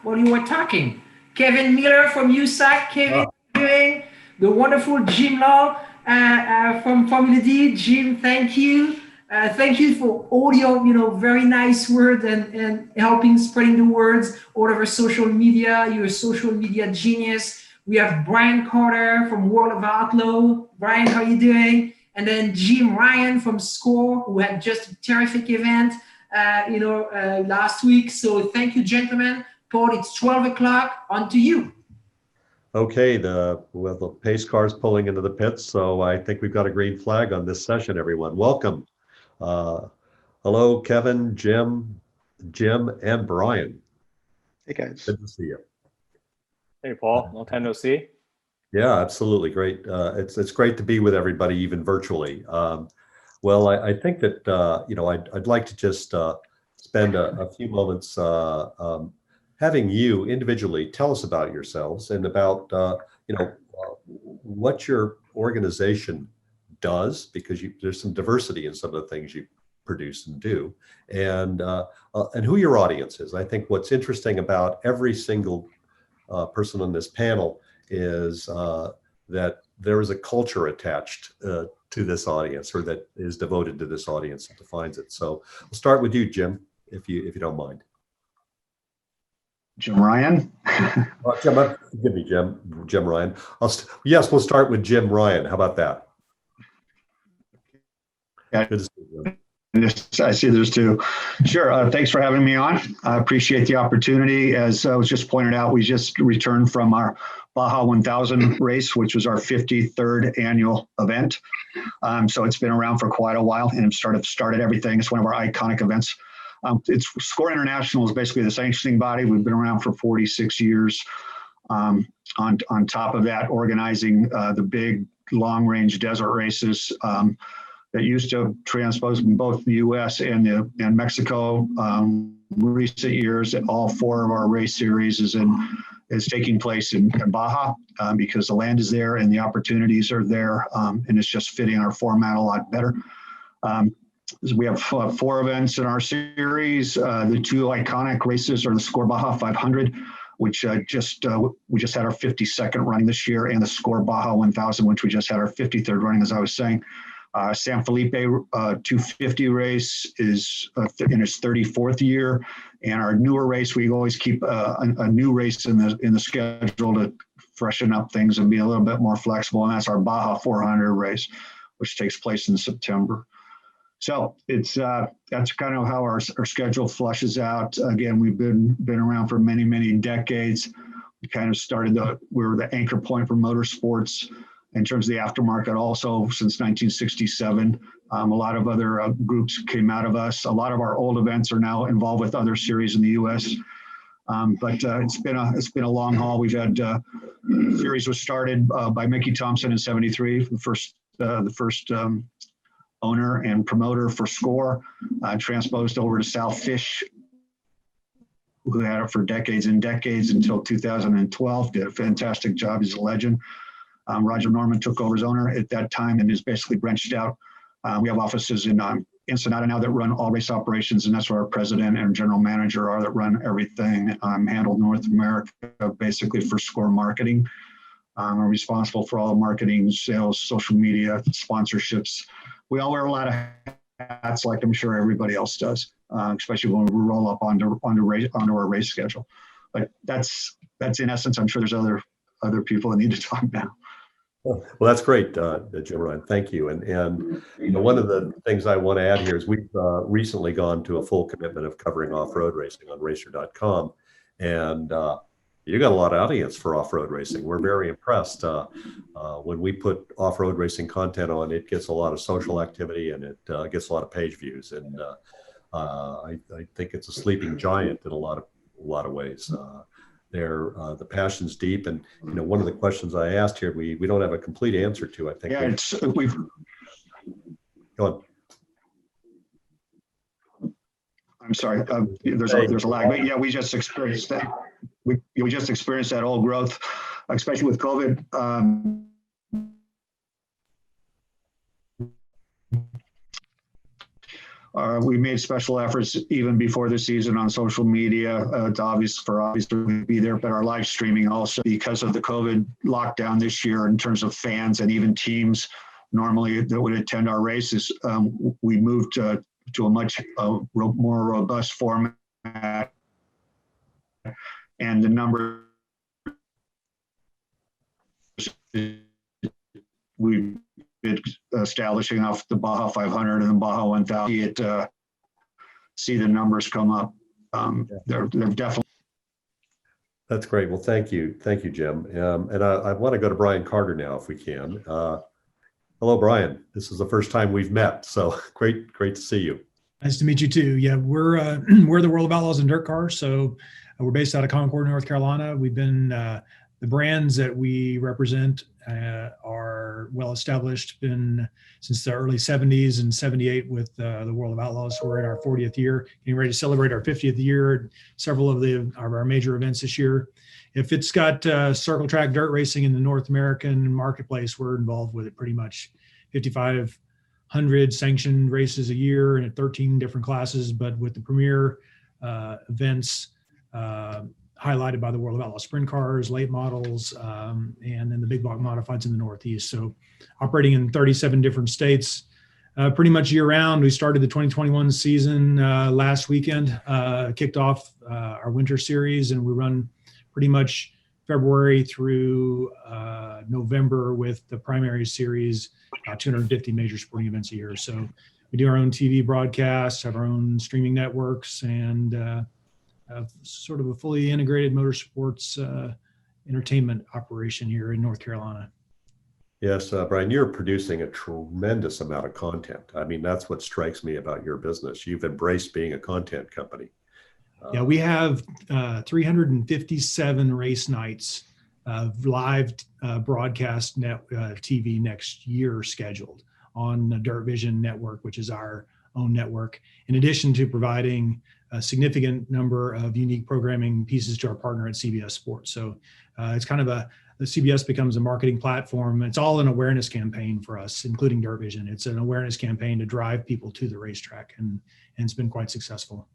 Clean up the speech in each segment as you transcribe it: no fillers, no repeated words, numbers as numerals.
while you were talking. Kevin Miller from USAC. Kevin, Oh, how are you doing? The wonderful Jim Law from Formula D. Jim, thank you. Thank you for all your, very nice words and helping spreading the words all over social media. You're a social media genius. We have Brian Carter from World of Outlaw. Brian, how are you doing? And then Jim Ryan from Score, who had just a terrific event, last week. So thank you, gentlemen. Paul, it's 12 o'clock. On to you. okay. The pace car's pulling into the pits, so I think we've got a green flag on this session, everyone. Welcome. Uh, Hello, Kevin, Jim, and Brian. Hey guys. Good to see you. Hey, Paul. Long time no see. Yeah, absolutely. Great. It's great to be with everybody, even virtually. Well, I think that I'd like to just spend a few moments having you individually tell us about yourselves and about what your organization does, because there's some diversity in some of the things you produce and do, and who your audience is. I think what's interesting about every single person on this panel is that there is a culture attached to this audience, or that is devoted to this audience that defines it. So we'll start with you, Jim, if you don't mind. Jim Ryan. Give me Jim Ryan. Yes, we'll start with Jim Ryan. How about that? Yeah. Good to see you. I see there's two. Sure. Thanks for having me on. I appreciate the opportunity. As was just pointed out, we just returned from our Baja 1000 race, which was our 53rd annual event. So it's been around for quite a while and started everything. It's one of our iconic events. It's Score International is basically the sanctioning body. We've been around for 46 years. On top of that, organizing the big long-range desert races that used to transpose in both the U.S. and Mexico. Recent years, all four of our race series is taking place in Baja because the land is there and the opportunities are there, and it's just fitting our format a lot better. We have four events in our series. The two iconic races are the Score Baja 500, which we just had our 52nd running this year, and the Score Baja 1000, which we just had our 53rd running, as I was saying. San Felipe 250 race is in its 34th year, and our newer race, we always keep a new race in the schedule to freshen up things and be a little bit more flexible, and that's our Baja 400 race, which takes place in September. So it's that's kind of how our schedule flushes out. Again, we've been around for many decades. We kind of we were the anchor point for motorsports in terms of the aftermarket also since 1967. A lot of other groups came out of us. A lot of our old events are now involved with other series in the U.S. But it's been a long haul. We've had series was started by Mickey Thompson in '73, the first owner and promoter for Score, transposed over to Sal Fish, who had it for decades and decades until 2012. Did a fantastic job. He's a legend. Roger Norman took over as owner at that time and is basically branched out. We have offices in Ensenada now that run all race operations, and that's where our president and general manager are that run everything. Handled North America basically for Score marketing. I'm responsible for all the marketing, sales, social media, sponsorships. We all wear a lot of hats, like I'm sure everybody else does, especially when we roll up onto our race schedule. But that's in essence. I'm sure there's other people that need to talk now. Well, that's great, Jim Ryan. Thank you. And one of the things I want to add here is we've recently gone to a full commitment of covering off-road racing on racer.com, and you got a lot of audience for off-road racing. We're very impressed. When we put off-road racing content on, it gets a lot of social activity and it gets a lot of page views. And I think it's a sleeping giant in a lot of ways. The passion's deep, and one of the questions I asked here, we don't have a complete answer to. I think. Yeah, we've. Go on. I'm sorry. There's a lag, but yeah, we just experienced that. We just experienced that whole growth, especially with COVID. We made special efforts even before the season on social media to obviously be there, but our live streaming also, because of the COVID lockdown this year in terms of fans and even teams normally that would attend our races, we moved to a much more robust format, and the number we've been establishing off the Baja 500 and the Baja 1000, see the numbers come up. They're definitely. That's great. Well, thank you, Jim. And I want to go to Brian Carter now, if we can. Hello, Brian. This is the first time we've met, so great to see you. Nice to meet you too. Yeah, we're the World of Outlaws and Dirt Cars. So we're based out of Concord, North Carolina. We've been the brands that we represent are well established. Been since the early '70s and '78 with the World of Outlaws. So we're in our 40th year, getting ready to celebrate our 50th year. Several of our major events this year. If it's got circle track dirt racing in the North American marketplace, we're involved with it pretty much. 5,500 sanctioned races a year and at 13 different classes, but with the premier events highlighted by the World of Outlaws sprint cars, late models, and then the big block modifieds in the Northeast. So operating in 37 different states, pretty much year round. We started the 2021 season last weekend, kicked off our winter series, and we run pretty much February through November with the primary series, 250 major sporting events a year. So we do our own TV broadcasts, have our own streaming networks, and have sort of a fully integrated motorsports entertainment operation here in North Carolina. Yes, Brian, you're producing a tremendous amount of content. I mean, that's what strikes me about your business. You've embraced being a content company. Yeah, we have 357 race nights of live broadcast TV next year scheduled on the Dirt Vision network, which is our own network, in addition to providing a significant number of unique programming pieces to our partner at CBS Sports. So it's kind of the CBS becomes a marketing platform. It's all an awareness campaign for us, including Dirt Vision. It's an awareness campaign to drive people to the racetrack, and it's been quite successful.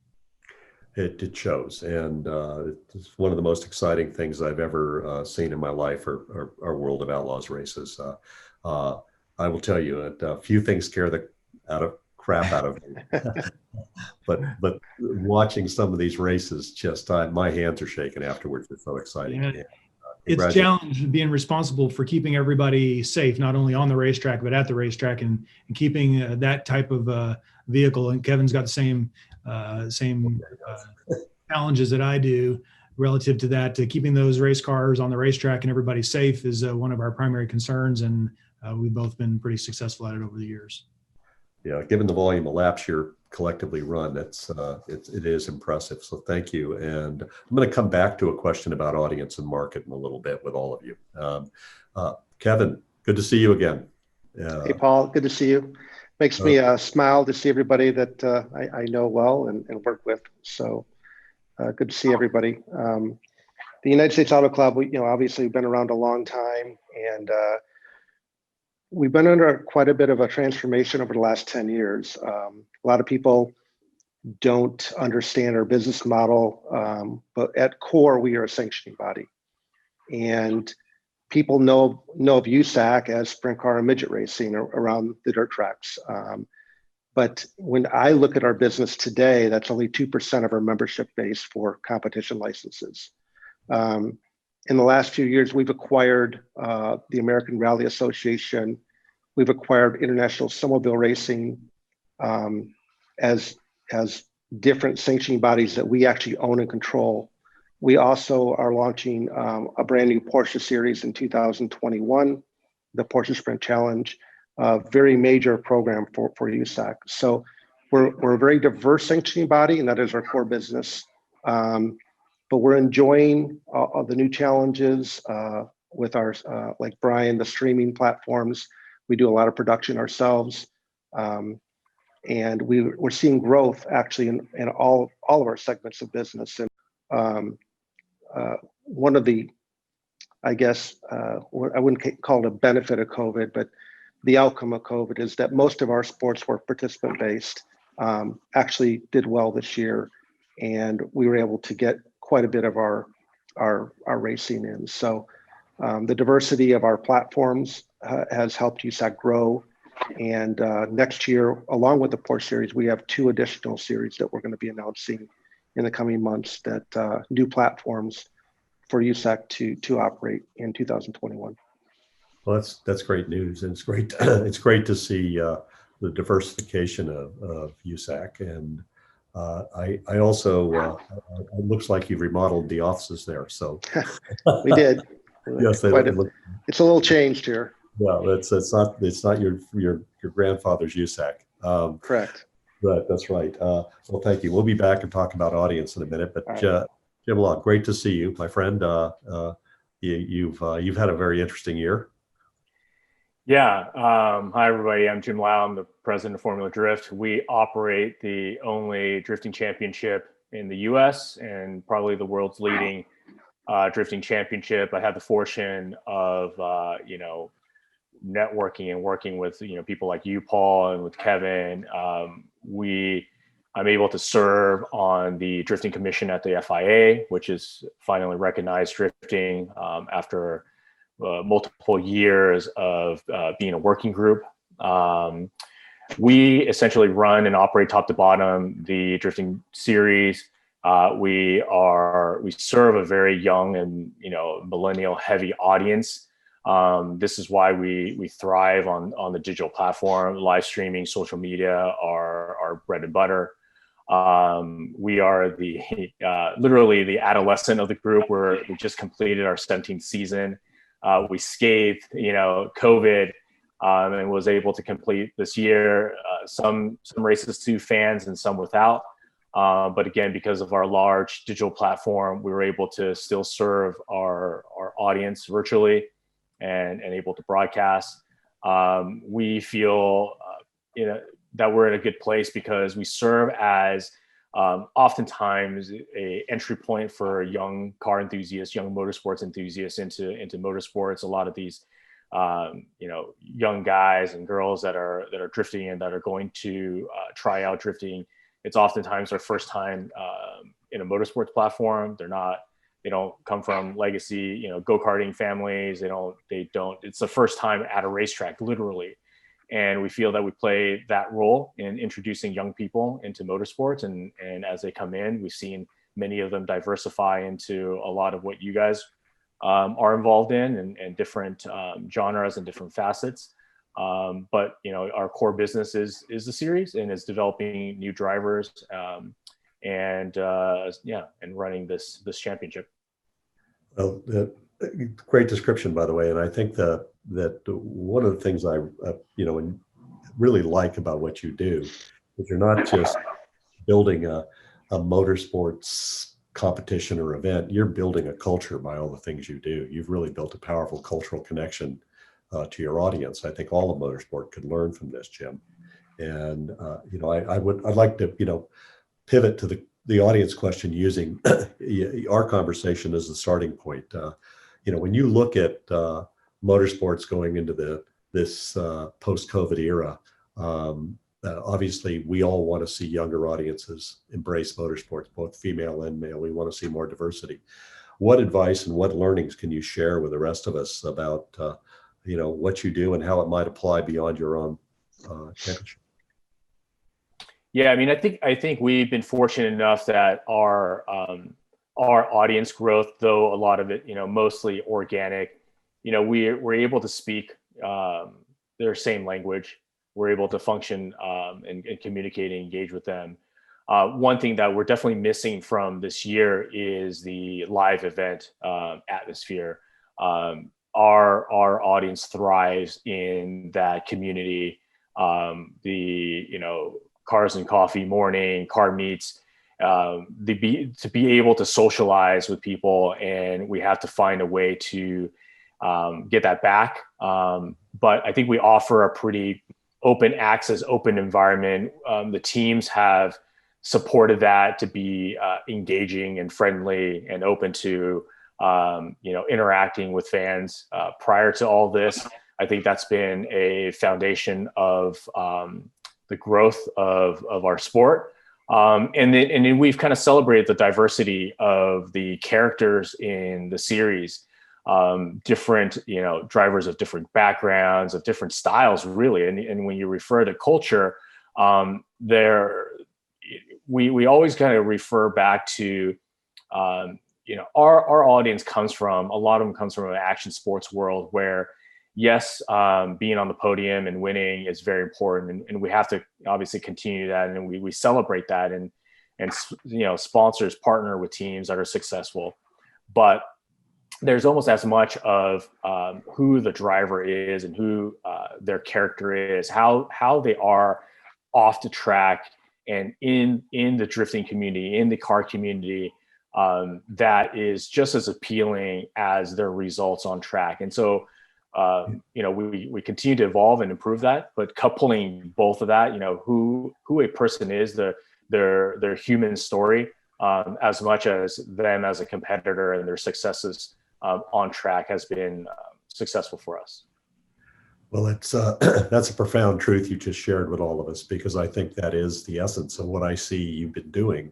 It shows, and it's one of the most exciting things I've ever seen in my life are World of Outlaws races. I will tell you, a few things scare the crap out of me, but watching some of these races, just my hands are shaking afterwards. It's so exciting. Yeah. It's a challenge being responsible for keeping everybody safe, not only on the racetrack, but at the racetrack, and keeping that type of vehicle. And Kevin's got the same challenges that I do relative to that. To keeping those race cars on the racetrack and everybody safe is one of our primary concerns, and we've both been pretty successful at it over the years. Yeah, given the volume of laps you're collectively run, it is impressive. So thank you. And I'm going to come back to a question about audience and market in a little bit with all of you. Kevin, good to see you again. Hey, Paul, good to see you. Makes me smile to see everybody that I know well and work with. So good to see everybody. The United States Auto Club, obviously we've been around a long time, and we've been under quite a bit of a transformation over the last 10 years. A lot of people don't understand our business model, but at core, we are a sanctioning body. And people know of USAC as sprint car and midget racing around the dirt tracks. But when I look at our business today, that's only 2% of our membership base for competition licenses. In the last few years, we've acquired the American Rally Association. We've acquired International Snowmobile Racing as different sanctioning bodies that we actually own and control. We also are launching a brand new Porsche series in 2021, the Porsche Sprint Challenge, a very major program for USAC. So we're a very diverse sanctioning body, and that is our core business. But we're enjoying all the new challenges with our, like Brian, the streaming platforms. We do a lot of production ourselves. And we're seeing growth actually in all of our segments of business. And one of the, I guess, I wouldn't call it a benefit of COVID, but the outcome of COVID is that most of our sports were participant-based. actually did well this year, and we were able to get quite a bit of our racing in. So the diversity of our platforms has helped USAC grow. And next year, along with the Porsche series, we have 2 additional series that we're going to be announcing in the coming months, that new platforms for USAC to operate in 2021. Well, that's great news, and it's great it's great to see the diversification of USAC. And I also it looks like you've remodeled the offices there. So We did. yes, It's a little changed here. Yeah, it's not your grandfather's USAC. Correct. But that's right. Well, thank you. We'll be back and talk about audience in a minute. But Right. Jim Law, great to see you, my friend. You've had a very interesting year. Yeah. Hi, everybody. I'm Jim Liaw. I'm the president of Formula Drift. We operate the only drifting championship in the U.S. and probably the world's leading drifting championship. I had the fortune of, networking and working with, people like you, Paul, and with Kevin. I'm able to serve on the drifting commission at the FIA, which is finally recognized drifting after multiple years of being a working group. We essentially run and operate top to bottom the drifting series. We serve a very young and millennial heavy audience. This is why we thrive on the digital platform. Live streaming, social media are our bread and butter. We are the literally the adolescent of the group. We just completed our 17th season. We scathed, COVID, and was able to complete this year some races to fans and some without. But again, because of our large digital platform, we were able to still serve our audience virtually and able to broadcast. We feel that we're in a good place because we serve as oftentimes a entry point for young car enthusiasts, young motorsports enthusiasts into motorsports. A lot of these young guys and girls that are drifting and that are going to try out drifting, it's oftentimes their first time in a motorsports platform. They don't come from legacy, go-karting families. They don't, it's the first time at a racetrack, literally. And we feel that we play that role in introducing young people into motorsports. And as they come in, we've seen many of them diversify into a lot of what you guys are involved in and different genres and different facets. But our core business is the series and is developing new drivers and running this championship. Well, great description, by the way. And I think that one of the things I really like about what you do is you're not just building a motorsports competition or event. You're building a culture by all the things you do. You've really built a powerful cultural connection to your audience. I think all of motorsport could learn from this, Jim. And I'd like to pivot to the audience question using our conversation as the starting point. When you look at motorsports going into this post-COVID era, obviously we all want to see younger audiences embrace motorsports, both female and male. We want to see more diversity. What advice and what learnings can you share with the rest of us about what you do and how it might apply beyond your own championship? Yeah, I think we've been fortunate enough that our audience growth, though a lot of it, mostly organic, we're able to speak their same language. We're able to function and communicate and engage with them. One thing that we're definitely missing from this year is the live event atmosphere. Our audience thrives in that community. Cars and coffee morning, car meets, to be able to socialize with people, and we have to find a way to get that back. But I think we offer a pretty open access, open environment. The teams have supported that to be engaging and friendly and open to interacting with fans. Prior to all this, I think that's been a foundation of growth of our sport. And then we've kind of celebrated the diversity of the characters in the series. Different, drivers of different backgrounds, of different styles, really. And when you refer to culture, we always kind of refer back to, our audience a lot of them comes from an action sports world where, yes, being on the podium and winning is very important, and we have to obviously continue that, and we celebrate that, and sponsors partner with teams that are successful, but there's almost as much of who the driver is and who their character is, how they are off the track and in the drifting community, in the car community, that is just as appealing as their results on track. And so, we continue to evolve and improve that, but coupling both of that, who a person is, their human story, as much as them as a competitor and their successes on track has been successful for us. Well, that's a profound truth you just shared with all of us, because I think that is the essence of what I see you've been doing.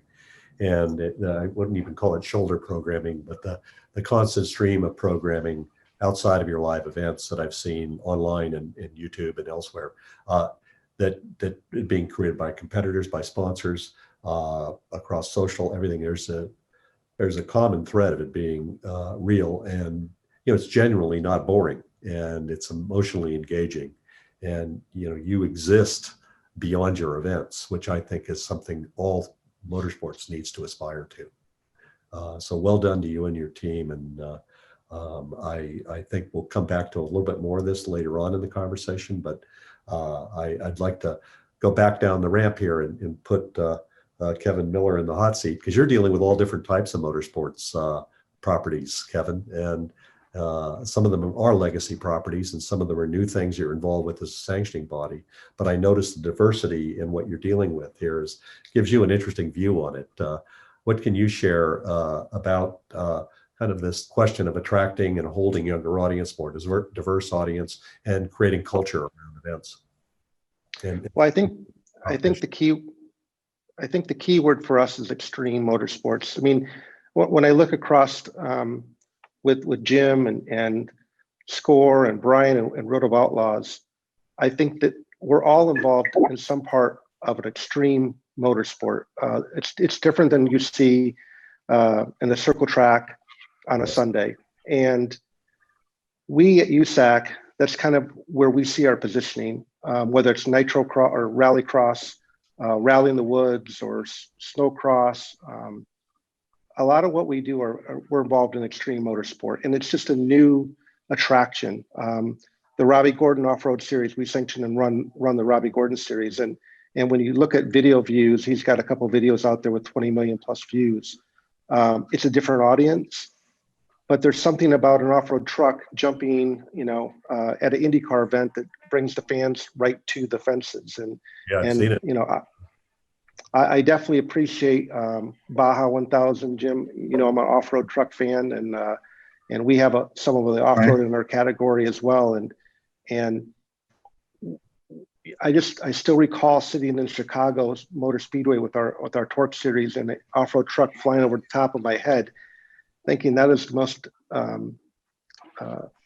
And I wouldn't even call it shoulder programming, but the constant stream of programming outside of your live events that I've seen online and YouTube and elsewhere, that being created by competitors, by sponsors, across social, everything. There's a common thread of it being real, and it's genuinely not boring, and it's emotionally engaging, and you exist beyond your events, which I think is something all motorsports needs to aspire to. So well done to you and your team, and I think we'll come back to a little bit more of this later on in the conversation, but I'd like to go back down the ramp here and put Kevin Miller in the hot seat, because you're dealing with all different types of motorsports properties, Kevin, and some of them are legacy properties and some of them are new things you're involved with as a sanctioning body. But I noticed the diversity in what you're dealing with here gives you an interesting view on it. What can you share about kind of this question of attracting and holding younger audience, more diverse audience, and creating culture around events? Well, I think the key word for us is extreme motorsports. I mean, when I look across with Jim and Score and Brian and Road of Outlaws, I think that we're all involved in some part of an extreme motorsport. It's different than you see in the circle track on a Sunday. And we at USAC, that's kind of where we see our positioning, whether it's nitro cross or rally cross, rally in the woods or snow cross. A lot of what we do we're involved in extreme motorsport, and it's just a new attraction. The Robbie Gordon off-road series, we sanction and run the Robbie Gordon series, and when you look at video views, he's got a couple of videos out there with 20 million plus views. It's a different audience, but there's something about an off-road truck jumping, at an IndyCar event that brings the fans right to the fences. And I've seen it. I definitely appreciate Baja 1000, Jim. I'm an off-road truck fan, and we have some of the off-road in our category as well. And I still recall sitting in Chicago's Motor Speedway with our Torque series and an off-road truck flying over the top of my head, thinking that is the most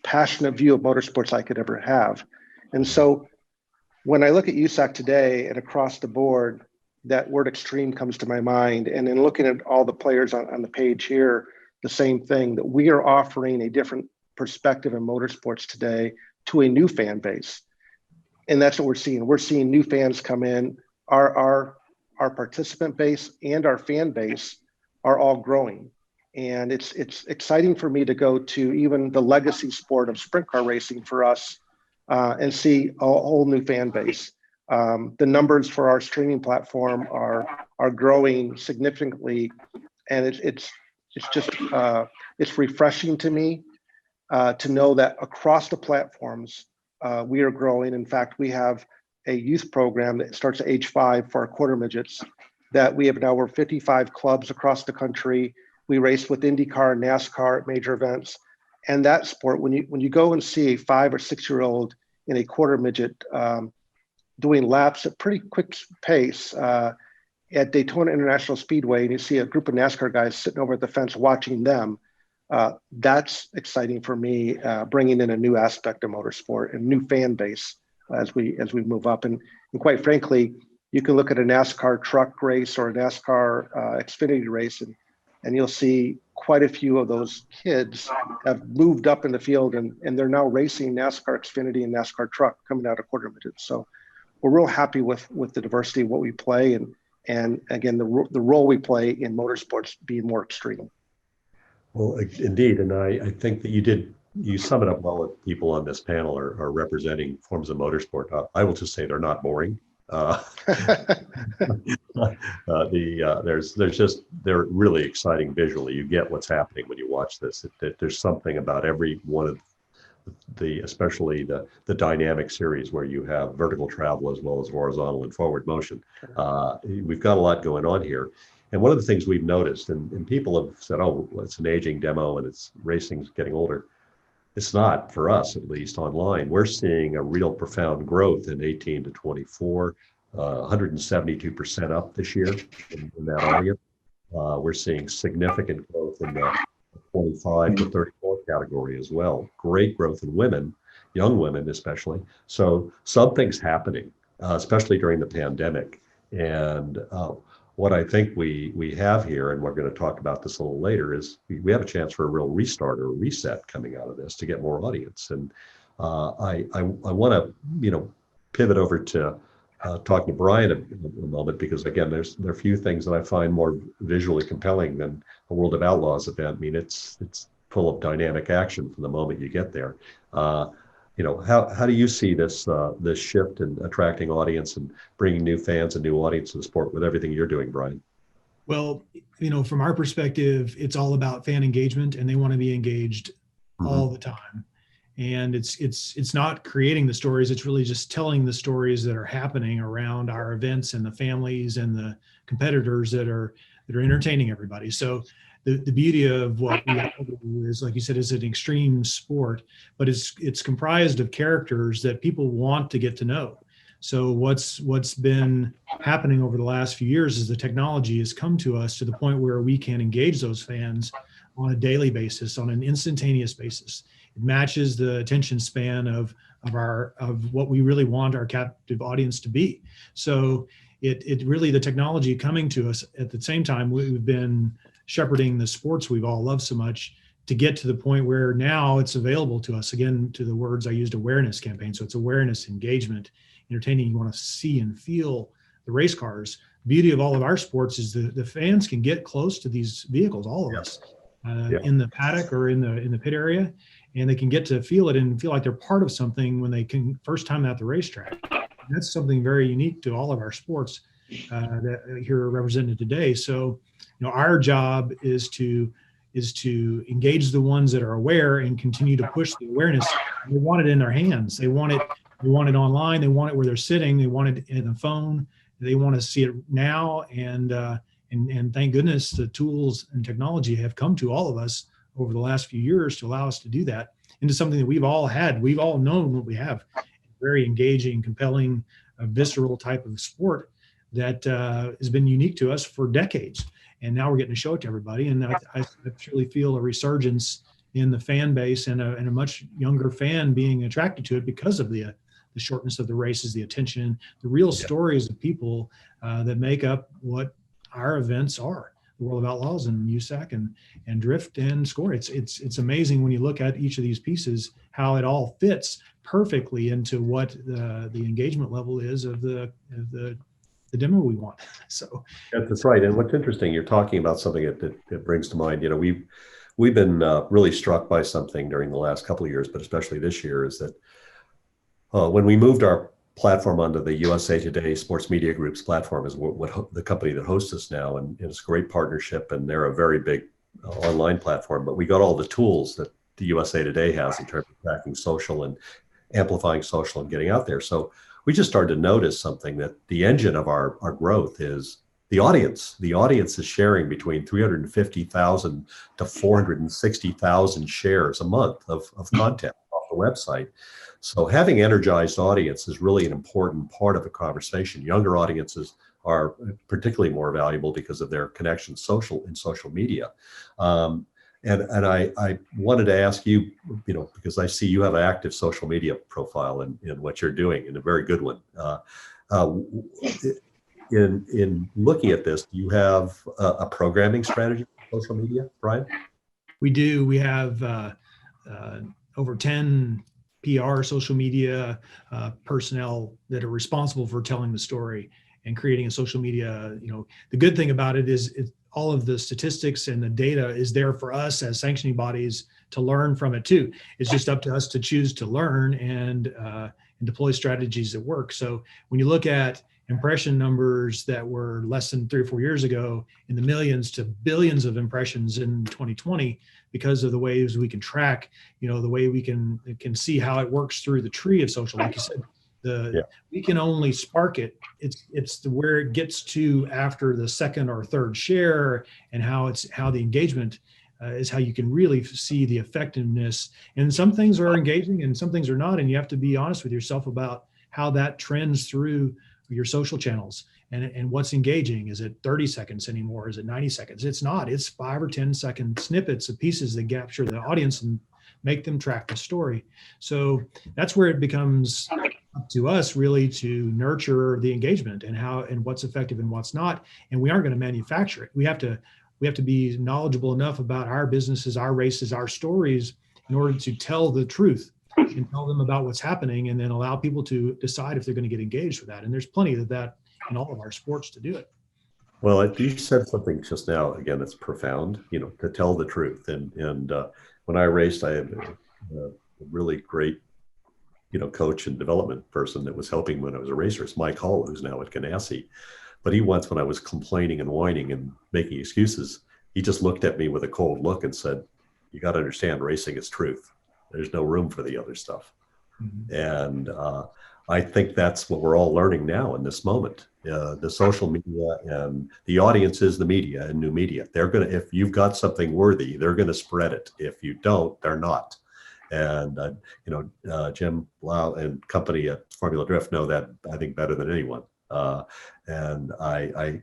passionate view of motorsports I could ever have. And so when I look at USAC today and across the board, that word extreme comes to my mind. And in looking at all the players on the page here, the same thing, that we are offering a different perspective in motorsports today to a new fan base. And that's what we're seeing. We're seeing new fans come in. Our participant base and our fan base are all growing. And it's exciting for me to go to even the legacy sport of sprint car racing for us and see a whole new fan base. The numbers for our streaming platform are growing significantly, and it's just it's refreshing to me to know that across the platforms we are growing. In fact, we have a youth program that starts at age 5 for our quarter midgets. That we have now over 55 clubs across the country. We race with IndyCar and NASCAR at major events, and that sport, when you go and see a 5 or 6 year old in a quarter midget. doing laps at pretty quick pace at Daytona International Speedway, and you see a group of NASCAR guys sitting over at the fence watching them. That's exciting for me, bringing in a new aspect of motorsport and new fan base as we move up. And quite frankly, you can look at a NASCAR truck race or a NASCAR Xfinity race, and you'll see quite a few of those kids have moved up in the field, and they're now racing NASCAR Xfinity and NASCAR truck coming out of quarter midget. So we're real happy with the diversity of what we play, and again, the role we play in motorsports being more extreme. Well, indeed, and I think that you sum it up well. That people on this panel are representing forms of motorsport. I will just say they're not boring. They're really exciting visually. You get what's happening when you watch this. There's something about every one of especially the dynamic series where you have vertical travel as well as horizontal and forward motion. We've got a lot going on here. And one of the things we've noticed, and people have said, oh, it's an aging demo and it's racing's getting older. It's not, for us at least online. We're seeing a real profound growth in 18 to 24, 172% up this year in that audience. We're seeing significant growth in the 25 to 34 category as well. Great growth in women, young women especially. So something's happening, especially during the pandemic. And what I think we have here, and we're going to talk about this a little later, is we have a chance for a real restart or a reset coming out of this to get more audience. And I want to pivot over to talking to Brian a moment, because again, there are a few things that I find more visually compelling than a World of Outlaws event. I mean, it's full of dynamic action from the moment you get there. How do you see this shift in attracting audience and bringing new fans and new audience to the sport with everything you're doing, Brian? Well, from our perspective, it's all about fan engagement, and they want to be engaged all the time. And it's not creating the stories; it's really just telling the stories that are happening around our events and the families and the competitors that are entertaining everybody. So the beauty of what we do is, like you said, is an extreme sport, but it's comprised of characters that people want to get to know. So what's been happening over the last few years is the technology has come to us to the point where we can engage those fans on a daily basis, on an instantaneous basis. It matches the attention span of what we really want our captive audience to be. So it really, the technology coming to us at the same time, we've been shepherding the sports we've all loved so much to get to the point where now it's available to us. Again, to the words I used, awareness campaign. So it's awareness, engagement, entertaining. You want to see and feel the race cars. The beauty of all of our sports is the fans can get close to these vehicles, all of us, in the paddock or in the pit area, and they can get to feel it and feel like they're part of something when they can first time at the racetrack. And that's something very unique to all of our sports that here are represented today. So, our job is to engage the ones that are aware and continue to push the awareness. They want it in their hands. They want it online. They want it where they're sitting. They want it in the phone. They want to see it now. And thank goodness the tools and technology have come to all of us over the last few years to allow us to do that into something that we've all had. We've all known what we have. Very engaging, compelling, visceral type of sport that has been unique to us for decades. And now we're getting to show it to everybody. And I truly feel a resurgence in the fan base and a much younger fan being attracted to it because of the shortness of the races, the attention, the real stories of people that make up what our events are. The World of Outlaws and USAC and Drift and Score. It's amazing when you look at each of these pieces, how it all fits perfectly into what the engagement level is of the demo we want. So that's right. And what's interesting, you're talking about something that brings to mind, we've been really struck by something during the last couple of years, but especially this year, is that when we moved our platform onto the USA Today Sports Media Group's platform, is what the company that hosts us now, and it's a great partnership, and they're a very big online platform, but we got all the tools that the USA Today has in terms of tracking social and amplifying social and getting out there. So we just started to notice something, that the engine of our growth is the audience. The audience is sharing between 350,000 to 460,000 shares a month of content off the website. So having energized audience is really an important part of the conversation. Younger audiences are particularly more valuable because of their connection in social media. And I wanted to ask you, because I see you have an active social media profile in what you're doing, and a very good one. In looking at this, do you have a programming strategy for social media, Brian? We do. We have over 10 PR social media personnel that are responsible for telling the story and creating a social media. The good thing about it is all of the statistics and the data is there for us as sanctioning bodies to learn from it too. It's just up to us to choose to learn and deploy strategies that work. So when you look at impression numbers that were less than 3 or 4 years ago in the millions to billions of impressions in 2020, because of the ways we can track, the way we can see how it works through the tree of social, like you said, we can only spark it. It's where it gets to after the second or third share, and how the engagement is how you can really see the effectiveness. And some things are engaging and some things are not, and you have to be honest with yourself about how that trends through your social channels and what's engaging. Is it 30 seconds anymore? Is it 90 seconds? It's not. It's 5 or 10 second snippets of pieces that capture the audience and make them track the story. So that's where it becomes up to us really to nurture the engagement and what's effective and what's not. And we aren't going to manufacture it. We have to be knowledgeable enough about our businesses, our races, our stories in order to tell the truth and tell them about what's happening, and then allow people to decide if they're going to get engaged with that. And there's plenty of that in all of our sports to do it. Well, you said something just now, again, that's profound, to tell the truth. And when I raced, I had a really great, coach and development person that was helping when I was a racer. It's Mike Hall, who's now at Ganassi. But he once, when I was complaining and whining and making excuses, he just looked at me with a cold look and said, "You got to understand, racing is truth. There's no room for the other stuff." Mm-hmm. And I think that's what we're all learning now in this moment. The social media and the audience is the media and new media. They're going to, if you've got something worthy, they're going to spread it. If you don't, they're not. And, Jim Liaw and company at Formula Drift know that, I think, better than anyone. And I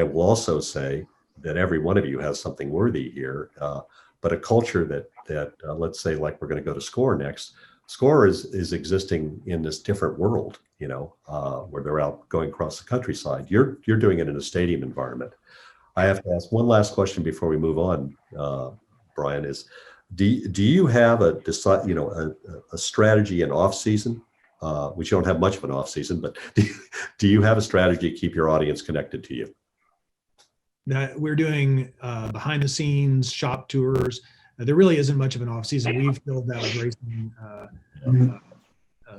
will also say that every one of you has something worthy here, but a culture that let's say, like, we're going to go to SCORE next. SCORE is existing in this different world, where they're out going across the countryside. You're doing it in a stadium environment. I have to ask one last question before we move on, Brian, is do you have a strategy in off season? Which you don't have much of an off season, but do you have a strategy to keep your audience connected to you? We're doing behind the scenes shop tours. There really isn't much of an off season. We've filled that with racing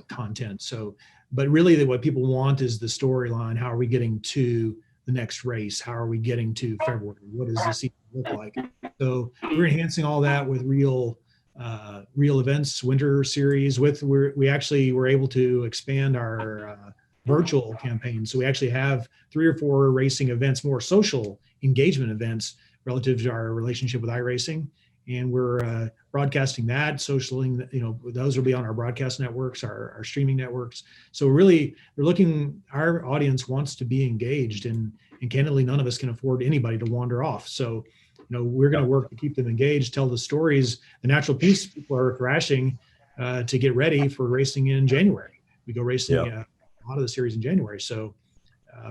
content. So, but really what people want is the storyline. How are we getting to the next race? How are we getting to February? What does the season look like? So we're enhancing all that with real events, winter series. We actually were able to expand our virtual campaign. So we actually have 3 or 4 racing events, more social engagement events relative to our relationship with iRacing. And we're broadcasting that, socialing, those will be on our broadcast networks, our streaming networks. So really, our audience wants to be engaged, and candidly, none of us can afford anybody to wander off. So, we're going to work to keep them engaged, tell the stories. The natural piece, people are thrashing to get ready for racing in January. We go racing a lot of the series in January. So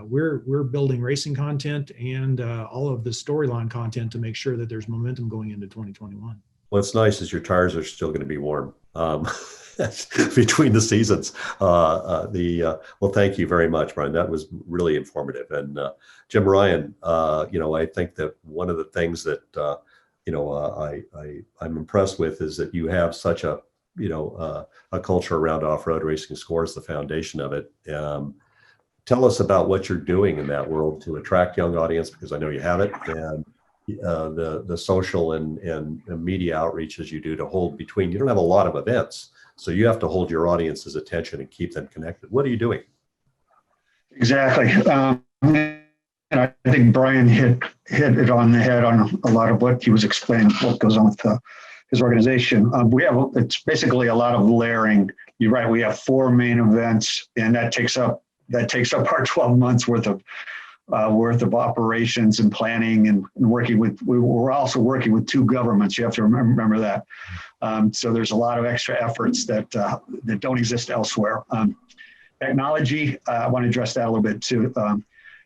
we're building racing content and all of the storyline content to make sure that there's momentum going into 2021. What's nice is your tires are still going to be warm between the seasons. Well, thank you very much, Brian. That was really informative. And Jim Ryan, I think that one of the things that I'm impressed with is that you have such a culture around off-road racing. SCORE is the foundation of it. Tell us about what you're doing in that world to attract young audience, because I know you have it, and the social and media outreaches you do to hold between. You don't have a lot of events, so you have to hold your audience's attention and keep them connected. What are you doing? Exactly. And I think Brian hit it on the head on a lot of what he was explaining, what goes on with his organization. It's basically a lot of layering you're right. We have 4 main events, and that takes up our 12 months worth of operations and planning and working with. We're also working with 2 governments. You have to remember that. So there's a lot of extra efforts that don't exist elsewhere. Technology, I want to address that a little bit too.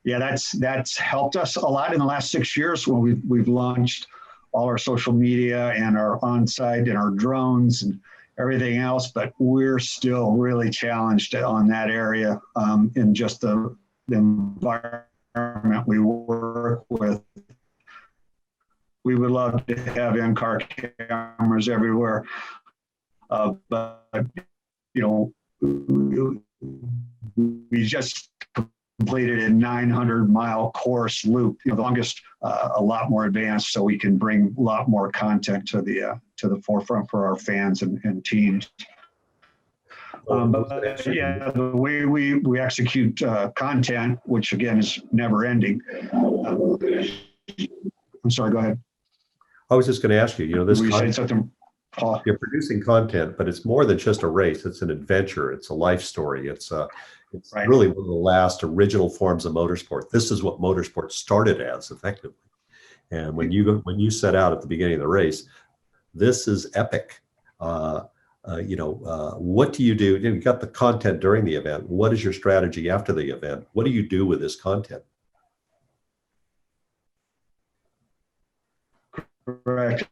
Yeah, that's helped us a lot in the last 6 years when we've launched all our social media and our on-site and our drones and everything else, but we're still really challenged on that area in just the environment we work with. We would love to have in-car cameras everywhere, but we just completed a 900-mile course loop, the longest, a lot more advanced, so we can bring a lot more content to the forefront for our fans and teams. But yeah, the way we execute content, which again is never ending. I'm sorry, go ahead. I was just going to ask you, this something, Paul? You're producing content, but it's more than just a race. It's an adventure. It's a life story. It's right. Really one of the last original forms of motorsport. This is what motorsport started as, effectively. And when you set out at the beginning of the race, this is epic. What do you do? You've got the content during the event. What is your strategy after the event? What do you do with this content? Correct.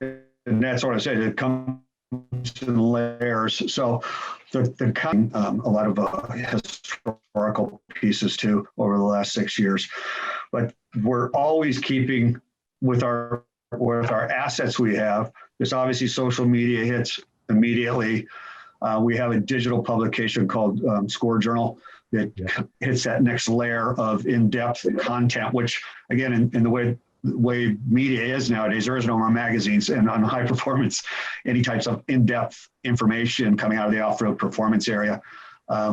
And that's what I said. It comes in layers. So a lot of historical pieces too over the last 6 years, but we're always keeping with our assets we have. There's obviously social media hits immediately. We have a digital publication called Score Journal that hits that next layer of in-depth content, which again, in the way media is nowadays, there is no more magazines, and on high performance, any types of in-depth information coming out of the off-road performance area.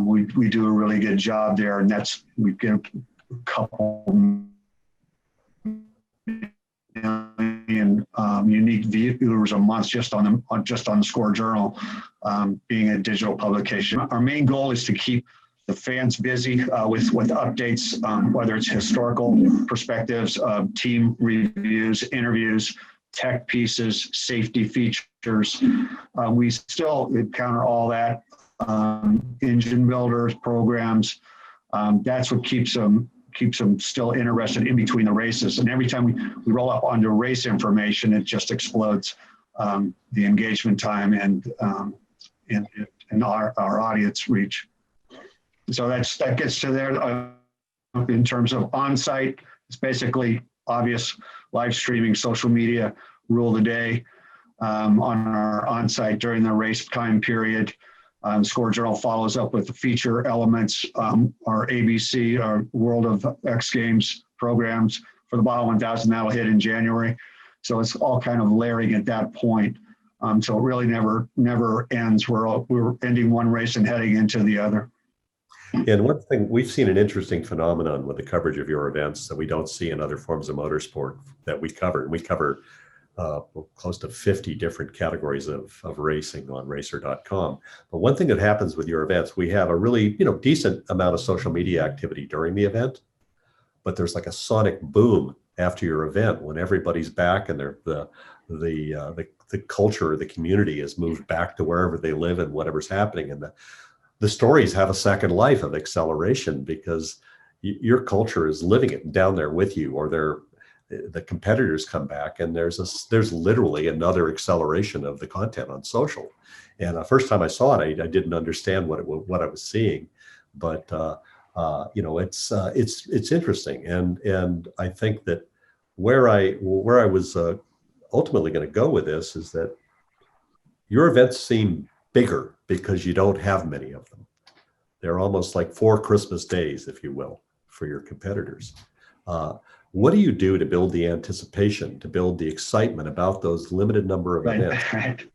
We do a really good job there, and we get a couple million unique viewers a month just on the Score Journal, being a digital publication. Our main goal is to keep the fans busy with updates, whether it's historical perspectives, team reviews, interviews, tech pieces, safety features. We still encounter all that, engine builders, programs. That's what keeps them still interested in between the races. And every time we roll up onto race information, it just explodes the engagement time and our audience reach. So that gets to there. In terms of on-site, it's basically obvious live streaming, social media rule the day on our on-site during the race time period. Score Journal follows up with the feature elements, our ABC, our World of X Games programs for the Baja 1000 that'll hit in January. So it's all kind of layering at that point. So it really never ends. We're ending one race and heading into the other. And one thing, we've seen an interesting phenomenon with the coverage of your events that we don't see in other forms of motorsport that we cover. We cover close to 50 different categories of racing on racer.com. But one thing that happens with your events, we have a really decent amount of social media activity during the event, but there's like a sonic boom after your event when everybody's back and the culture, the community has moved back to wherever they live and whatever's happening. And the stories have a second life of acceleration because your culture is living it down there with you, or the competitors come back and there's literally another acceleration of the content on social. And the first time I saw it, I didn't understand what I was seeing, but it's interesting. And I think that where I was ultimately going to go with this is that your events seem bigger because you don't have many of them. They're almost like 4 Christmas days, if you will, for your competitors. What do you do to build the anticipation, to build the excitement about those limited number of events? Right.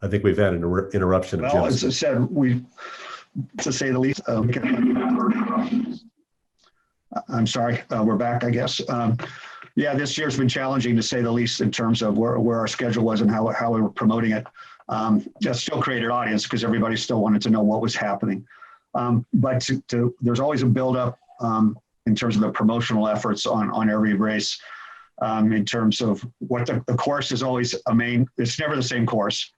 I think we've had an interruption. Well, as I said, to say the least, I'm sorry, we're back, I guess. Yeah, this year's been challenging to say the least in terms of where our schedule was and how we were promoting it. That still created audience because everybody still wanted to know what was happening. But there's always a buildup in terms of the promotional efforts on every race. In terms of what the course is always it's never the same course.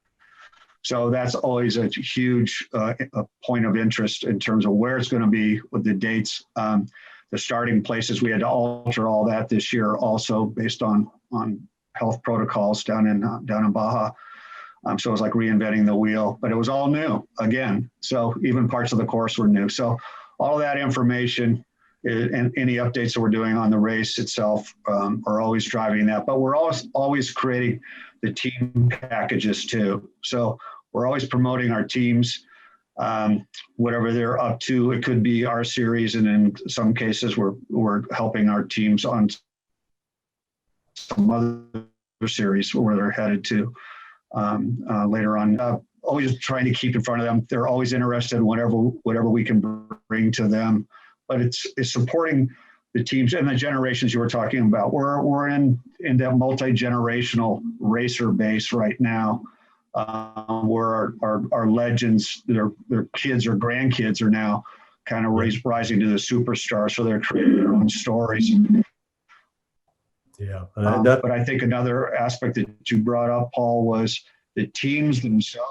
So that's always a huge a point of interest in terms of where it's going to be with the dates. The starting places, we had to alter all that this year also based on health protocols down in Baja. So it was like reinventing the wheel, but it was all new again. So even parts of the course were new. So all of that information and any updates that we're doing on the race itself are always driving that. But we're always creating the team packages too. So we're always promoting our teams, whatever they're up to. It could be our series, and in some cases we're helping our teams on some other series where they're headed to later on. Always trying to keep in front of them. They're always interested in whatever we can bring to them. But it's supporting the teams and the generations you were talking about. We're in that multi-generational racer base right now, where our legends, their kids or grandkids are now kind of rising to the superstar. So they're creating their own stories. Yeah. But I think another aspect that you brought up, Paul, was the teams themselves.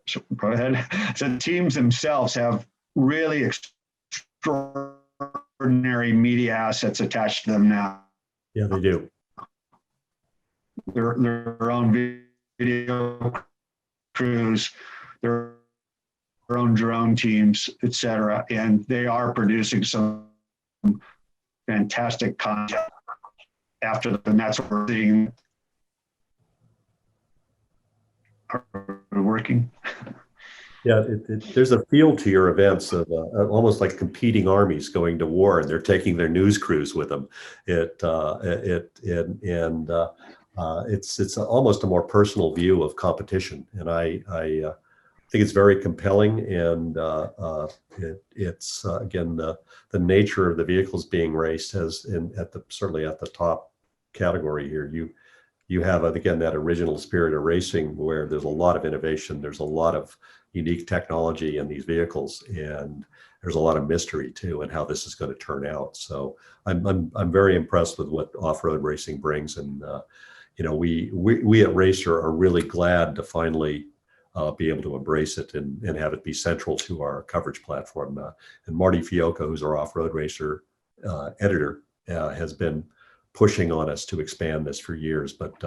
So go ahead. So the teams themselves have really extraordinary media assets attached to them now. Yeah, they do. Their own video crews, their own drone teams, et cetera. And they are producing some fantastic content after them. And that's what we're seeing. Are we working? Yeah, there's a feel to your events of almost like competing armies going to war, and they're taking their news crews with them. It's almost a more personal view of competition, and I think it's very compelling. And it's again the nature of the vehicles being raced has certainly at the top category here. You have again that original spirit of racing where there's a lot of innovation, there's a lot of unique technology in these vehicles, and there's a lot of mystery too in how this is going to turn out. So I'm very impressed with what off-road racing brings, and we at Racer are really glad to finally be able to embrace it and have it be central to our coverage platform. And Marty Fiocco, who's our off-road racer editor, has been pushing on us to expand this for years. But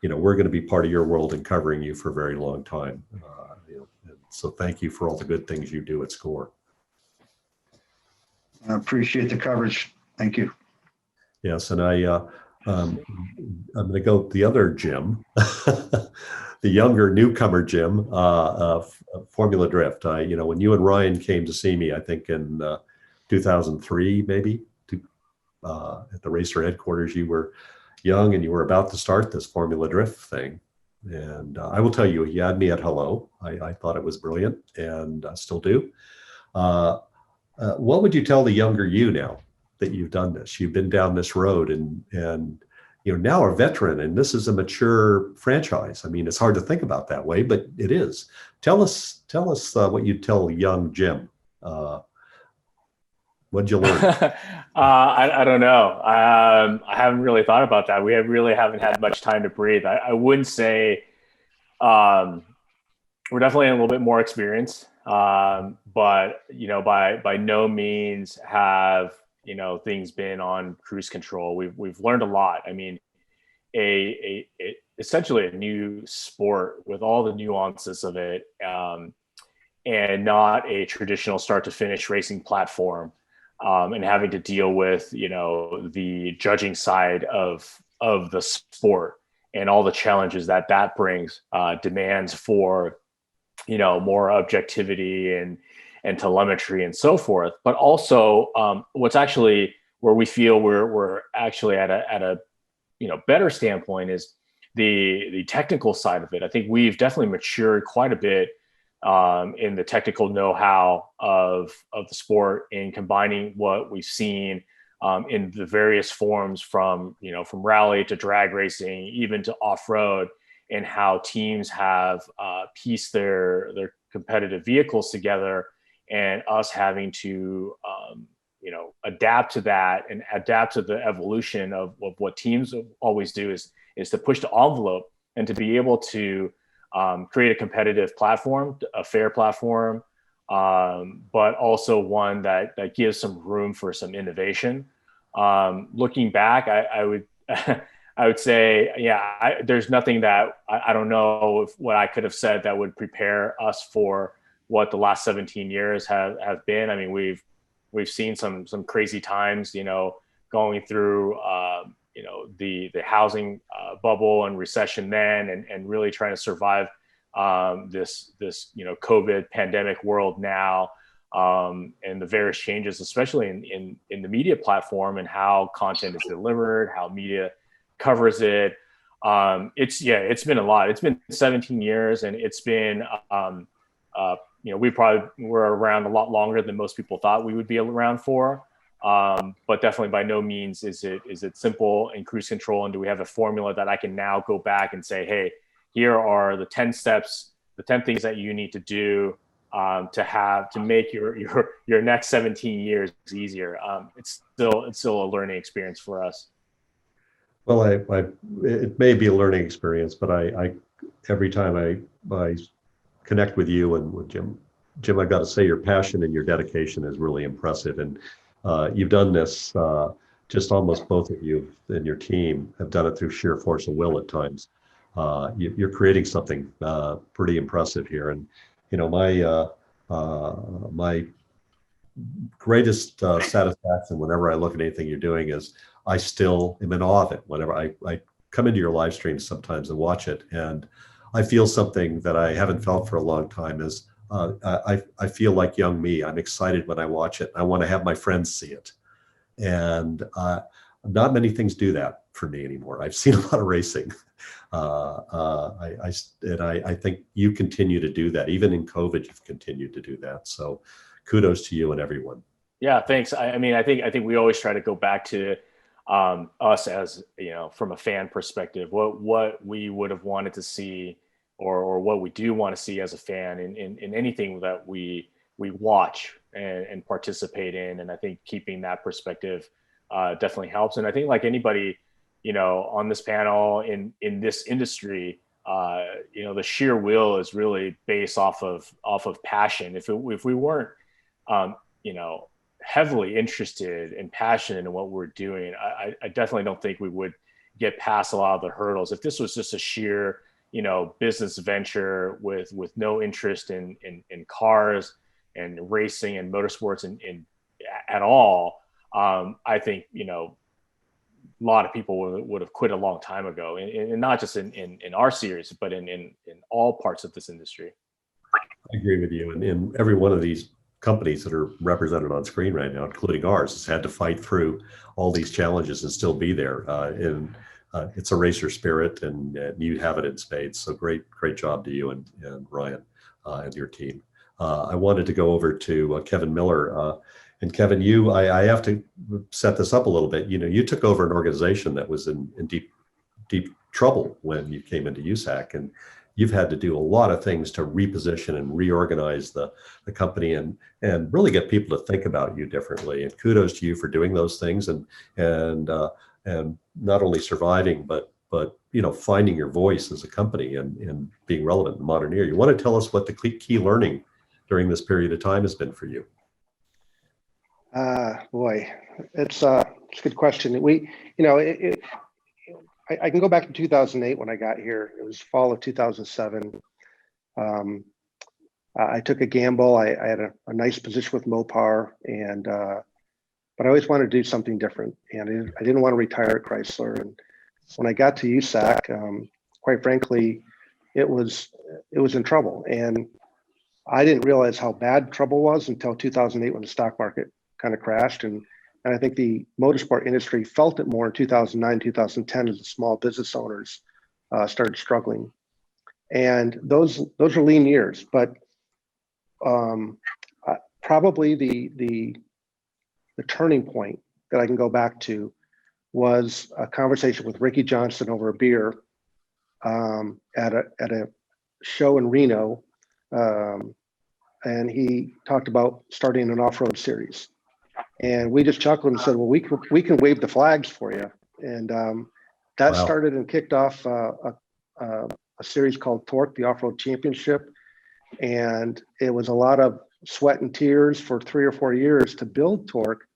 we're going to be part of your world and covering you for a very long time. So thank you for all the good things you do at SCORE. I appreciate the coverage. Thank you. Yes, and I'm going to go the other Jim, the younger newcomer Jim, Formula Drift. When you and Ryan came to see me, I think in 2003, maybe, at the Racer headquarters, you were young and you were about to start this Formula Drift thing. And I will tell you, he had me at hello. I thought it was brilliant, and I still do. What would you tell the younger you now that you've done this? You've been down this road and now a veteran, and this is a mature franchise. I mean, it's hard to think about that way, but it is. Tell us what you'd tell young Jim. What'd you learn? I don't know. I haven't really thought about that. We really haven't had much time to breathe. I wouldn't say we're definitely a little bit more experienced, but by no means have things been on cruise control. We've learned a lot. I mean, essentially a new sport with all the nuances of it, and not a traditional start to finish racing platform. And having to deal with, the judging side of the sport and all the challenges that brings, demands for, more objectivity and telemetry and so forth. But also, what's actually where we feel we're actually at a better standpoint is the technical side of it. I think we've definitely matured quite a bit in the technical know-how of the sport, and combining what we've seen in the various forms from rally to drag racing, even to off-road, and how teams have pieced their competitive vehicles together, and us having to adapt to that and adapt to the evolution of what teams always do is to push the envelope and to be able to create a competitive platform, a fair platform, but also one that gives some room for some innovation. Looking back, I would I would say, yeah, there's nothing that I don't know what I could have said that would prepare us for what the last 17 years have been. I mean, we've seen some crazy times, going through the housing bubble and recession then, and really trying to survive this COVID pandemic world now, and the various changes, especially in the media platform and how content is delivered, how media covers it. It's been a lot. It's been 17 years, and it's been we probably were around a lot longer than most people thought we would be around for. But definitely by no means is it simple and cruise control. And do we have a formula that I can now go back and say, hey, here are the 10 steps, the 10 things that you need to do to make your next 17 years easier. It's still a learning experience for us. Well, it may be a learning experience, but I every time I connect with you and with Jim, I've got to say your passion and your dedication is really impressive. And you've done this, just almost both of you and your team have done it through sheer force of will at times. You're creating something pretty impressive here. And, my greatest satisfaction whenever I look at anything you're doing is I still am in awe of it. Whenever I come into your live streams sometimes and watch it, and I feel something that I haven't felt for a long time is I feel like young me. I'm excited when I watch it. I want to have my friends see it. And not many things do that for me anymore. I've seen a lot of racing. I think you continue to do that. Even in COVID, you've continued to do that. So kudos to you and everyone. Yeah, thanks. I mean, I think we always try to go back to us as, from a fan perspective, what we would have wanted to see, or what we do want to see as a fan in anything that we watch and participate in. And I think keeping that perspective definitely helps. And I think like anybody, on this panel in this industry, the sheer will is really based off of passion. If we weren't, heavily interested and passionate in what we're doing, I definitely don't think we would get past a lot of the hurdles. If this was just a sheer, business venture with no interest in cars and racing and motorsports and at all, I think, a lot of people would have quit a long time ago, and not just in our series, but in all parts of this industry. I agree with you. And in every one of these companies that are represented on screen right now, including ours, has had to fight through all these challenges and still be there. It's a racer spirit, and you have it in spades. So great job to you and Ryan and your team. I wanted to go over to Kevin Miller. And Kevin, I have to set this up a little bit. You took over an organization that was in deep trouble when you came into USAC, and you've had to do a lot of things to reposition and reorganize the company and really get people to think about you differently. And kudos to you for doing those things and not only surviving, but finding your voice as a company and being relevant in the modern era. You want to tell us what the key learning during this period of time has been for you? Boy, it's a good question. I can go back to 2008 when I got here. It was fall of 2007. I took a gamble. I had a nice position with Mopar, but I always wanted to do something different. And I didn't want to retire at Chrysler. And when I got to USAC, quite frankly, it was in trouble. And I didn't realize how bad trouble was until 2008 when the stock market kind of crashed. And I think the motorsport industry felt it more in 2009, 2010 as the small business owners started struggling. And those are lean years. But probably the turning point that I can go back to was a conversation with Ricky Johnson over a beer at a show in Reno, and he talked about starting an off-road series. And we just chuckled and said, well, we can wave the flags for you. And that Wow. started and kicked off a series called Torque, the Off-Road Championship. And it was a lot of sweat and tears for 3 or 4 years to build Torque.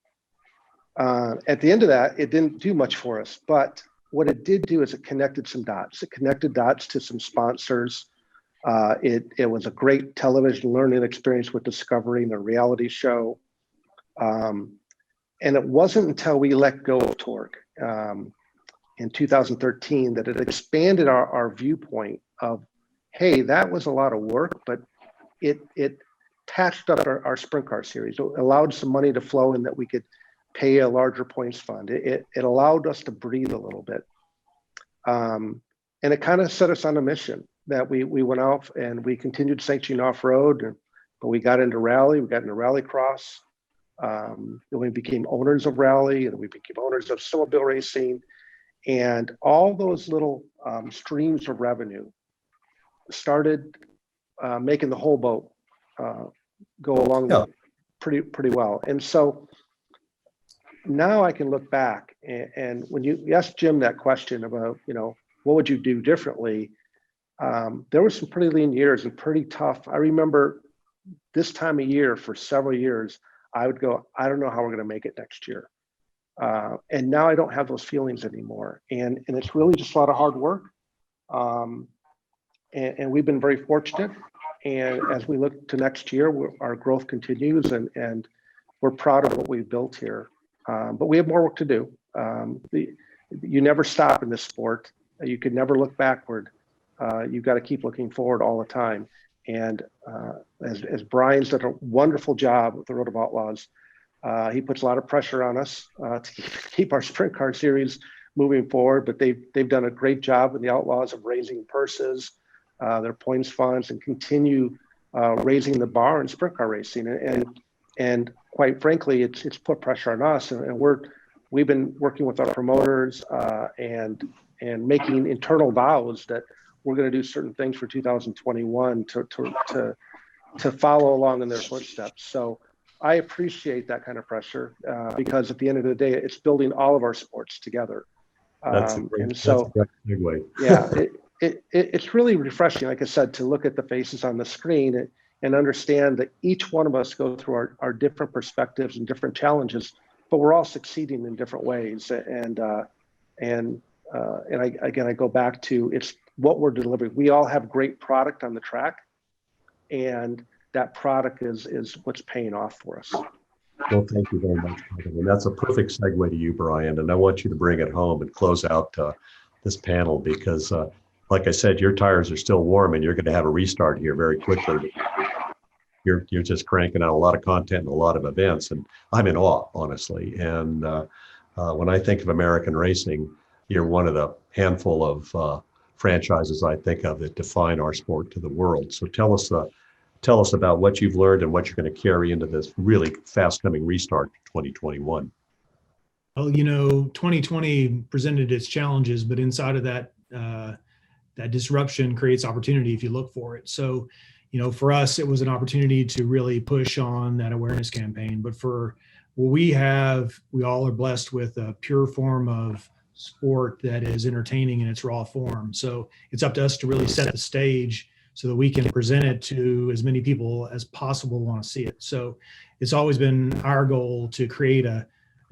At the end of that, it didn't do much for us, but what it did do is it connected some dots. It connected dots to some sponsors. It was a great television learning experience with Discovery and a reality show. And it wasn't until we let go of Torque in 2013 that it expanded our viewpoint of, hey, that was a lot of work, but it patched up our sprint car series. It allowed some money to flow in that we could pay a larger points fund. It allowed us to breathe a little bit. And it kind of set us on a mission that we went out and we continued sanctioning off-road, but we got into rally, we got into rallycross. Then we became owners of rally, and we became owners of snowmobile racing, and all those little streams of revenue started making the whole boat go along pretty well. And so now I can look back, and when you asked Jim that question about, what would you do differently? There were some pretty lean years and pretty tough. I remember this time of year for several years, I would go, I don't know how we're going to make it next year. And now I don't have those feelings anymore. And it's really just a lot of hard work. And we've been very fortunate. And as we look to next year, our growth continues, and we're proud of what we've built here. But we have more work to do. You never stop in this sport. You can never look backward. You've got to keep looking forward all the time. And as Brian's done a wonderful job with the Road of Outlaws, he puts a lot of pressure on us to keep our sprint car series moving forward. But they've done a great job with the Outlaws of raising purses, their points funds, and continue raising the bar in sprint car racing. And quite frankly, it's put pressure on us. And we've been working with our promoters and making internal vows that we're going to do certain things for 2021 to follow along in their footsteps. So I appreciate that kind of pressure because at the end of the day, it's building all of our sports together. That's a great segue. Yeah, it's really refreshing, like I said, to look at the faces on the screen and understand that each one of us go through our different perspectives and different challenges, but we're all succeeding in different ways. And I go back to it's what we're delivering. We all have great product on the track, and that product is what's paying off for us. Well, thank you very much. And that's a perfect segue to you, Brian. And I want you to bring it home and close out this panel because, like I said, your tires are still warm and you're going to have a restart here very quickly. You're just cranking out a lot of content and a lot of events. And I'm in awe, honestly. And when I think of American racing, you're one of the handful of franchises I think of that define our sport to the world. So tell us about what you've learned and what you're going to carry into this really fast coming restart to 2021. Well, 2020 presented its challenges, but inside of that, that disruption creates opportunity if you look for it. So, for us, it was an opportunity to really push on that awareness campaign. But for what we all are blessed with a pure form of sport that is entertaining in its raw form. So it's up to us to really set the stage so that we can present it to as many people as possible who want to see it. So it's always been our goal to create a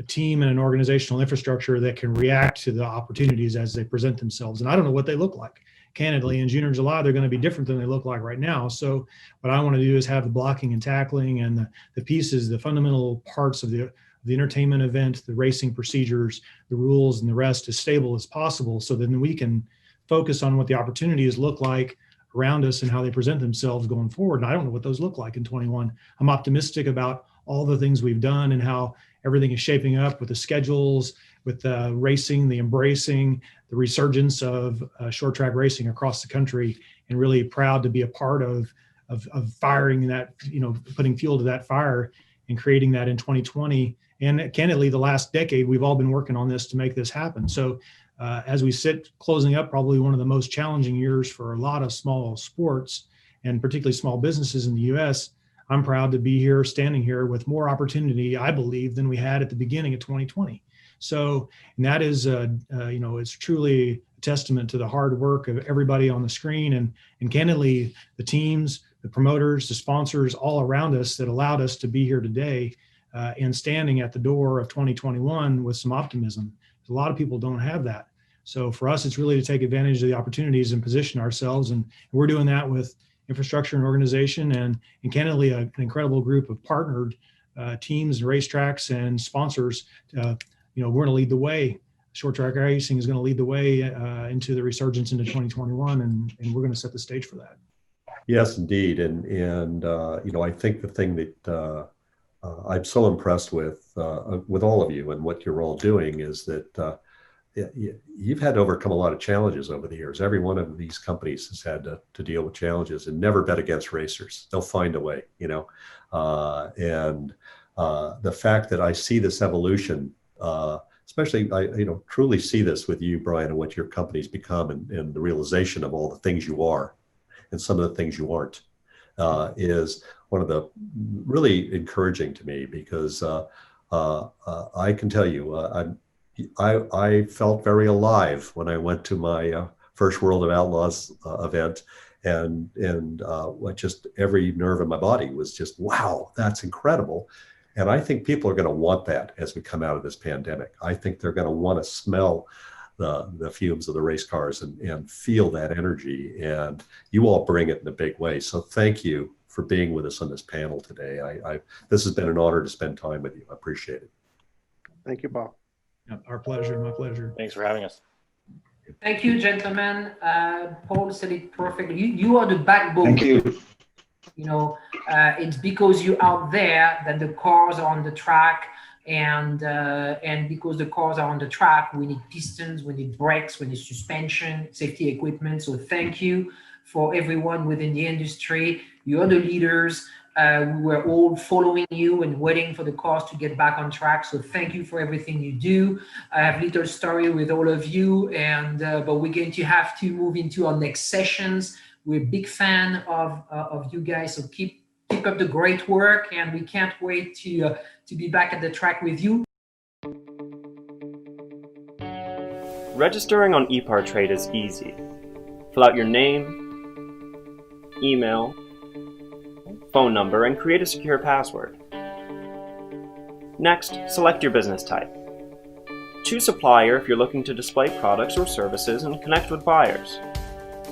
team and an organizational infrastructure that can react to the opportunities as they present themselves. And I don't know what they look like. Candidly, in June or July, they're going to be different than they look like right now. So what I want to do is have the blocking and tackling and the pieces, the fundamental parts of the entertainment event, the racing procedures, the rules, and the rest as stable as possible so then we can focus on what the opportunities look like around us and how they present themselves going forward. And I don't know what those look like in 21. I'm optimistic about all the things we've done and how everything is shaping up with the schedules, with the racing, the embracing, the resurgence of short track racing across the country, and really proud to be a part of of firing that, putting fuel to that fire and creating that in 2020. And candidly, the last decade, we've all been working on this to make this happen. So as we sit closing up probably one of the most challenging years for a lot of small sports and particularly small businesses in the US, I'm proud to be here, standing here with more opportunity, I believe, than we had at the beginning of 2020. So, and that is, it's truly a testament to the hard work of everybody on the screen and candidly, the teams, the promoters, the sponsors all around us that allowed us to be here today and standing at the door of 2021 with some optimism. A lot of people don't have that. So for us, it's really to take advantage of the opportunities and position ourselves. And we're doing that with infrastructure and organization and candidly, an incredible group of partnered teams and racetracks and sponsors. We're going to lead the way. Short track racing is going to lead the way into the resurgence into 2021. And we're going to set the stage for that. Yes, indeed. And I think the thing that I'm so impressed with all of you and what you're all doing is that you've had to overcome a lot of challenges over the years. Every one of these companies has had to deal with challenges and never bet against racers. They'll find a way, and the fact that I see this evolution, especially I truly see this with you, Brian, and what your company's become and the realization of all the things you are and some of the things you aren't, is one of the really encouraging to me because I can tell you, I felt very alive when I went to my first World of Outlaws event, and just every nerve in my body was just, wow, that's incredible. And I think people are going to want that as we come out of this pandemic. I think they're going to want to smell the fumes of the race cars and feel that energy. And you all bring it in a big way. So thank you for being with us on this panel today. This has been an honor to spend time with you. I appreciate it. Thank you, Bob. Our pleasure, my pleasure. Thanks for having us. Thank you, gentlemen. Paul said it perfectly. You are the backbone. Thank you. It's because you're out there that the cars are on the track, and because the cars are on the track, we need pistons, we need brakes, we need suspension, safety equipment. So thank you for everyone within the industry. You're the leaders. We were all following you and waiting for the cars to get back on track. So thank you for everything you do. I have a little story with all of you, but we're going to have to move into our next sessions. We're a big fan of you guys. So keep up the great work, and we can't wait to be back at the track with you. Registering on EPARTRADE is easy. Fill out your name, email, phone number, and create a secure password. Next, select your business type. Choose supplier if you're looking to display products or services and connect with buyers.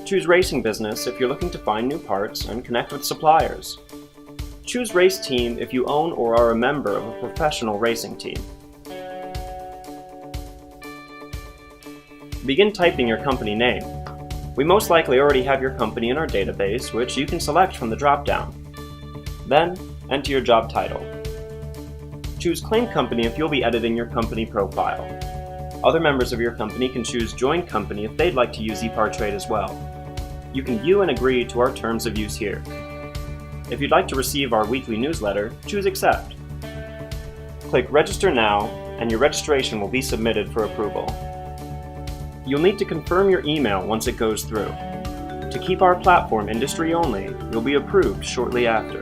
Choose racing business if you're looking to find new parts and connect with suppliers. Choose race team if you own or are a member of a professional racing team. Begin typing your company name. We most likely already have your company in our database, which you can select from the drop-down. Then, enter your job title. Choose Claim Company if you'll be editing your company profile. Other members of your company can choose Join Company if they'd like to use EPARTRADE as well. You can view and agree to our terms of use here. If you'd like to receive our weekly newsletter, choose Accept. Click Register Now, and your registration will be submitted for approval. You'll need to confirm your email once it goes through. To keep our platform industry only, you'll be approved shortly after.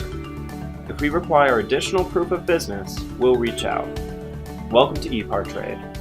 If we require additional proof of business, we'll reach out. Welcome to EPARTRADE.